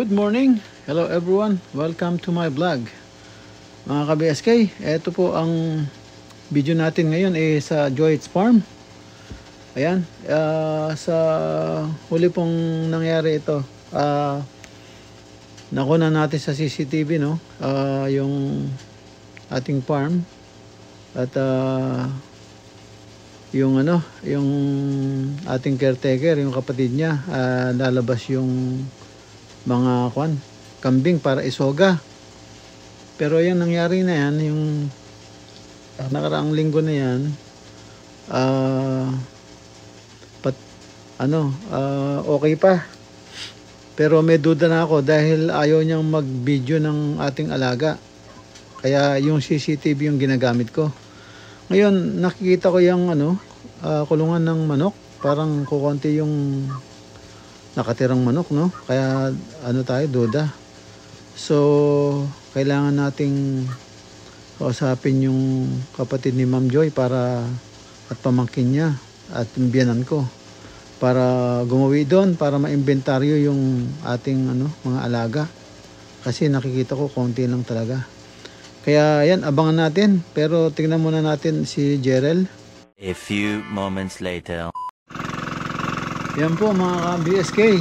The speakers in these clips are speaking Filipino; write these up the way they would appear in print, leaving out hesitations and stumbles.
Good morning! Hello everyone! Welcome to my vlog. Mga ka-BSK, ito po ang video natin ngayon sa Joy's Farm. Ayan, sa huli pong nangyari ito, nakuna natin sa CCTV, no? Yung ating farm at yung ating caretaker, yung kapatid niya, lalabas yung mga kambing para isoga. Pero yung nangyari na yan, yung nakaraang linggo na yan, okay pa. Pero may duda na ako dahil ayaw niyang mag-video ng ating alaga. Kaya yung CCTV yung ginagamit ko. Ngayon nakikita ko yung kulungan ng manok, parang kukonti yung nakatirang manok, no? Kaya tayo duda. So kailangan nating kausapin yung kapatid ni Ma'am Joy at pamangkin niya at biyanan ko para gumawi doon para ma-inventaryo yung ating mga alaga. Kasi nakikita ko konti lang talaga. Kaya yan, abangan natin. Pero tingnan muna natin si Jerel. A few moments later. Yan po mga BSK.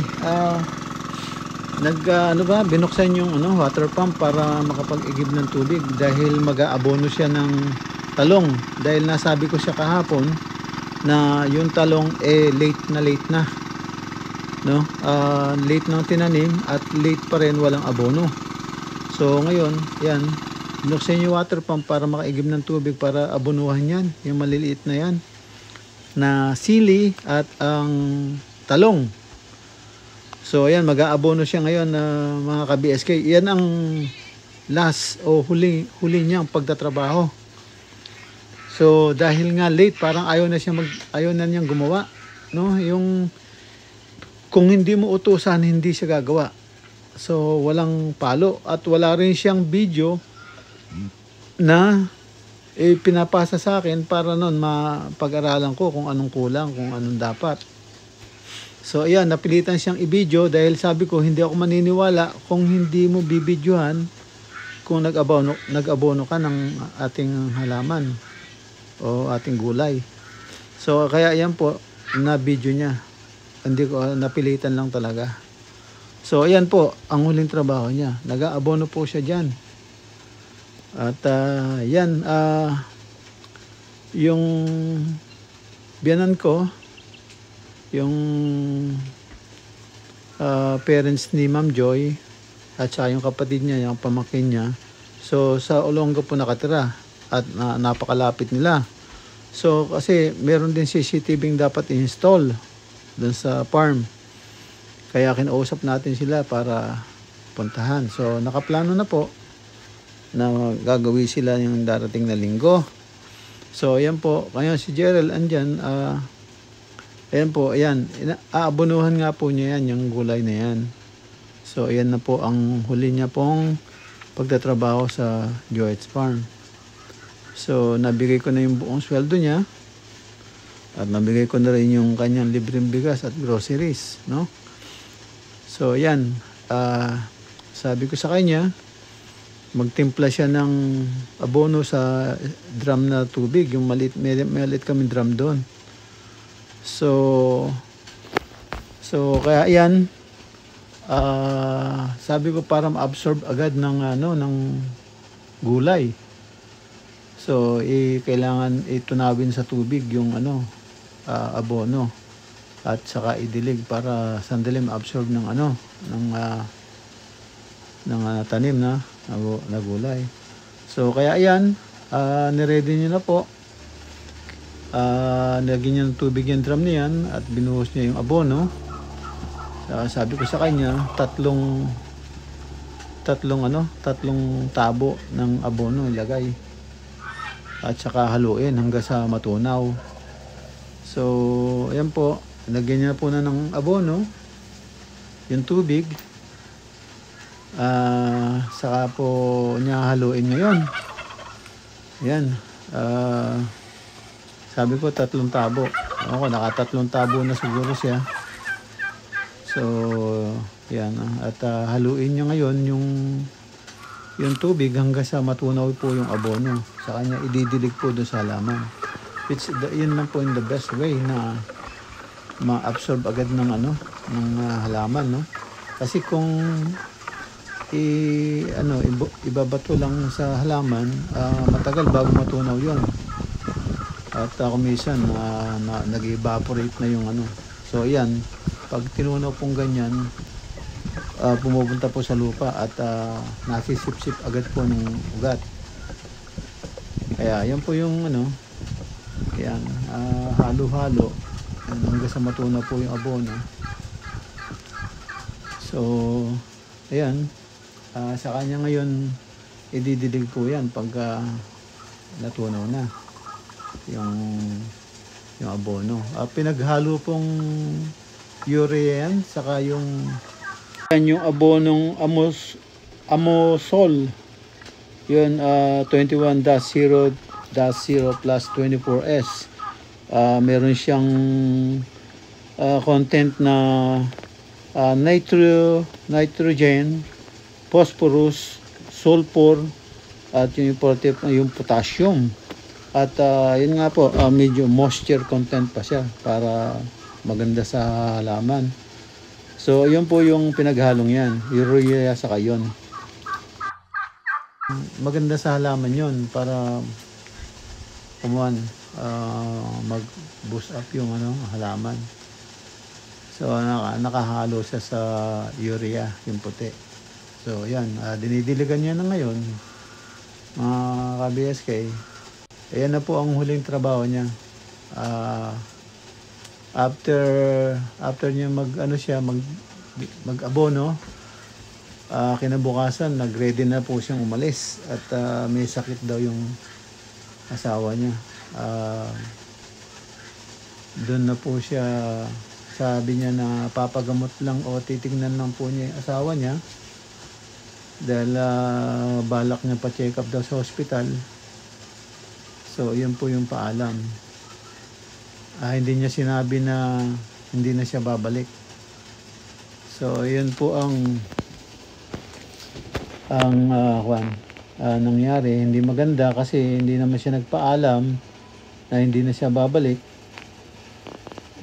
Binuksan yung water pump para makapag-igib ng tubig dahil mag-aabono siya ng talong. Dahil nasabi ko siya kahapon na yung talong late na. No? Late nang tinanim at late pa rin walang abono. So ngayon, yan, binuksan yung water pump para makaigib ng tubig para abonuhan yan, yung maliliit na yan na sili at ang talong. So ayan, mag-aabono siya ngayon mga ka-BSK. Yan ang last o huli niyang pagtatrabaho. So dahil nga late, parang ayaw na niyang gumawa, no? Yung kung hindi mo utusan, hindi siya gagawa. So walang palo at wala rin siyang video na pinapasa sa akin para noon mapag-aralan ko kung anong kulang, kung anong dapat. So ayan, napilitan siyang i-video dahil sabi ko hindi ako maniniwala kung hindi mo bibidyohan kung nag-abono ka ng ating halaman o ating gulay. So kaya ayan po, na video niya. Hindi ko, napilitan lang talaga. So ayan po ang huling trabaho niya. Nag-aabono po siya diyan. At yan, yung biyanan ko, yung parents ni Ma'am Joy at saka yung kapatid niya, yung pamangkin niya, so sa Olonga po nakatira at napakalapit nila. So kasi meron din CCTV dapat i-install dun sa farm, kaya kinausap natin sila para puntahan. So nakaplano na po na gagawin sila yung darating na linggo. So ayan po, ngayon si Jerel andyan, ayan po, ayan, aabonuhan nga po niya yan, yung gulay na yan. So ayan na po ang huli niya pong pagtatrabaho sa Joy's Farm. So nabigay ko na yung buong sweldo niya at nabigay ko na rin yung kanyang libreng bigas at groceries, no? So ayan, sabi ko sa kanya magtimpla siya ng abono sa drum na tubig, yung maliit kaming drum doon. So kaya yan, sabi ko para ma-absorb agad ng gulay. So kailangan itunawin sa tubig yung abono at saka idilig para sandali ma-absorb ng tanim na gulay. So kaya ayan, niready niya na po. Nilagyan niya ng tubig yung drum niyan at binuhos niya yung abono. Sabi ko sa kanya, tatlong tabo ng abono ilagay at saka haluin hanggang sa matunaw. So ayan po, nilagyan niya po na ng abono yung tubig. Saka po niya haluin ngayon. Yan, sabi ko 3 tabo. Ako, naka 3 tabo na siguro siya. So Yan, at haluin niya ngayon yung tubig hanggang sa matunaw po yung abono. Sa kanya ididilig po doon sa halaman. Yun lang po yung the best way na ma-absorb agad ng halaman, no? Kasi kung ibabato lang sa halaman, matagal bago matunaw yun. At minsan nag-evaporate na yung So yan, pag tinunaw pong ganyan, pumupunta po sa lupa at nasisip-sip agad po ng ugat. Kaya yan po yung yan, halo-halo hanggang sa matunaw po yung abono. So ayan, sa kanya ngayon ididilig po yan pag natunaw na yung abono. Pinaghalo pong urea yan, saka yung abonong Amosol. Yun, 21-0-0 plus 24S. Meron siyang content na nitrogen, phosphorus, sulfur, at yung important yung potassium. At yun nga po, medyo moisture content pa siya para maganda sa halaman. So yun po yung pinaghalong yan, urea saka yun. Maganda sa halaman yun para mag-boost up yung halaman. So nakahalo siya sa urea, yung puti. So yan, dinidiligan niya na ngayon, mga ka-BSK. Ayan na po ang huling trabaho niya. After niya mag-abono, kinabukasan nag-ready na po siyang umalis at may sakit daw yung asawa niya. Doon na po siya, sabi niya na papagamot lang o titignan lang po niya yung asawa niya dahil balak niya pa check up daw sa hospital. So yun po yung paalam. Hindi niya sinabi na hindi na siya babalik. So yun po ang nangyari. Hindi maganda kasi hindi naman siya nagpaalam na hindi na siya babalik.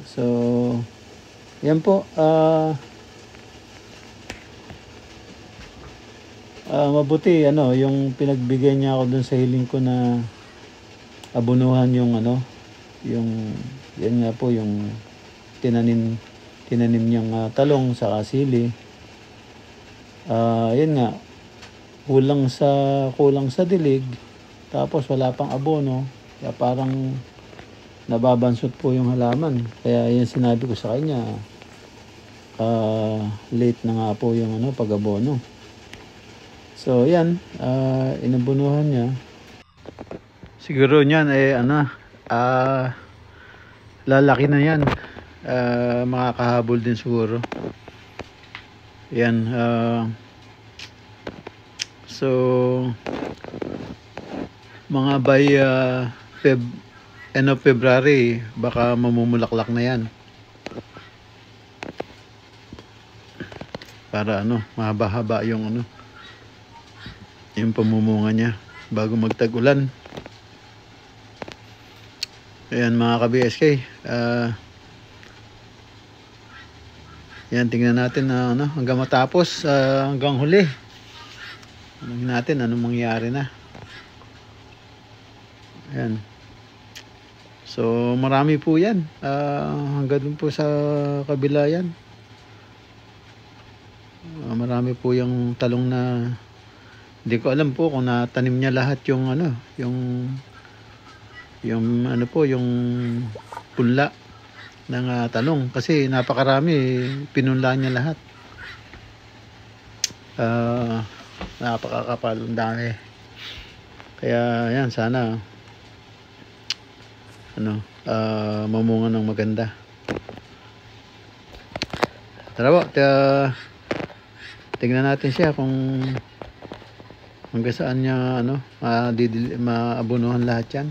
So yan po, mabuti yung pinagbigay niya ako dun sa hiling ko na abunuhan yung yan nga po yung tinanim niyang talong sa sili. Yan nga, kulang sa dilig, tapos wala pang abono, kaya parang nababansot po yung halaman. Kaya yan sinabi ko sa kanya, late na nga po yung pag-abono. So yan, inabunuhan niya. Siguro niyan lalaki na yan. Makakahabol din siguro. Yan. So mga by end of February baka mamumulaklak na yan. Para mahaba-haba yung yung pamumunga niya bago magtag-ulan. Ayan mga ka-BSK, yan, tingnan natin na hanggang matapos, hanggang huli. Tingnan natin anong mangyari na. Ayan. So marami po yan, hanggang dun po sa kabila yan. Marami po yung talong na hindi ko alam po kung natanim niya lahat yung yung punla ng talong kasi napakarami, pinunla niya lahat. Napakakapal, ang dami. Kaya yan, sana mamunga ng maganda. Tara po, tingnan natin siya kung hanggang saan niya maabunuhan lahat yan.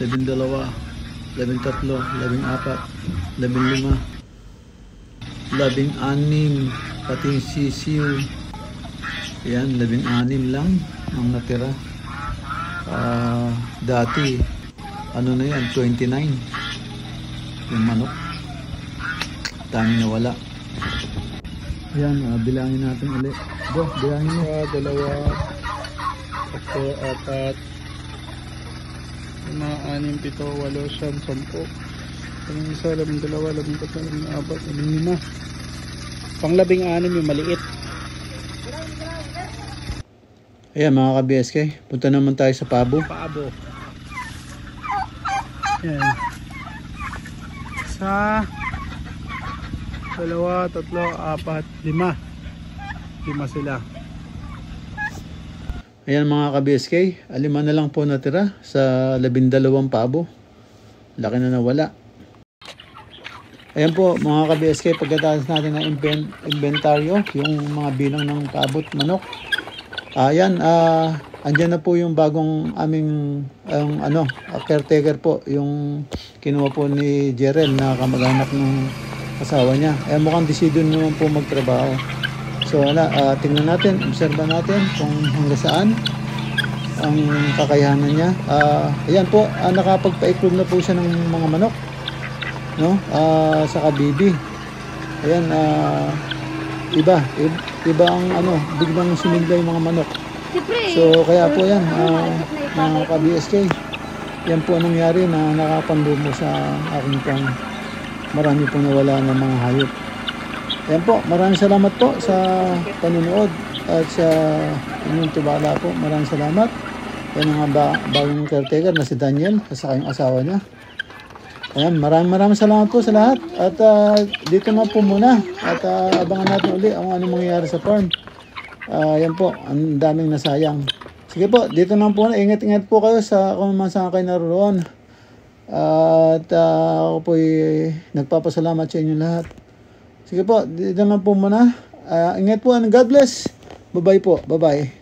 12, 13, 14, 15, 16, pati yung sisiw. Yan, 16 lang ang natira. Dati, ano na yan, 29 yung manok. Dami na wala. Yan, bilangin natin ulit. Go, bilangin mo. 2, 3, 4, 5, 6, 7, 8, 9, 10. Ang isa, 12, 13, 14, 15. Pang 16 yung maliit. Ayan mga ka-BSK, punta naman tayo sa pabo. Paabo. Yan. Isa, 2, 3, 4, 5. 5 sila. Ayan mga ka-BSK, 5 na lang po natira sa 12 pabo. Laki na nawala. Ayan po mga ka-BSK, pagkatapos natin ng inventaryo, yung mga bilang ng paabot manok. Ayan, andyan na po yung bagong aming caretaker po, yung kinuha po ni Jerel na kamag-anak ng asawa niya. Ayan, mukhang desidido naman po magtrabaho. So tingnan natin, obserba natin kung hanggang saan ang kakayanan niya. Ayan po, nakapagpa-iklog na po siya ng mga manok, no? Sa kabibi. Ayan, iba ang biglang sumigla yung mga manok. So kaya po yan, mga ka-BSK, yan po ang nangyari na nakapanlumo sa aking pang marami pong nawala ng mga hayop. Ayan po, maraming salamat po sa panonood at sa inyong tubala po. Maraming salamat. Yan ang bagong caretaker na si Daniel at sa kayong asawa niya. Ayan, maraming salamat po sa lahat. At dito na po muna. At abangan natin uli ang anong mangyayari sa farm. Ayan po, ang daming nasayang. Sige po, dito na po na. Ingat-ingat po kayo sa kung man saan kayo naroon. At ako po nagpapasalamat sa inyo lahat. Sige po, dito na po muna. Ingat po and God bless. Bye-bye po. Bye-bye.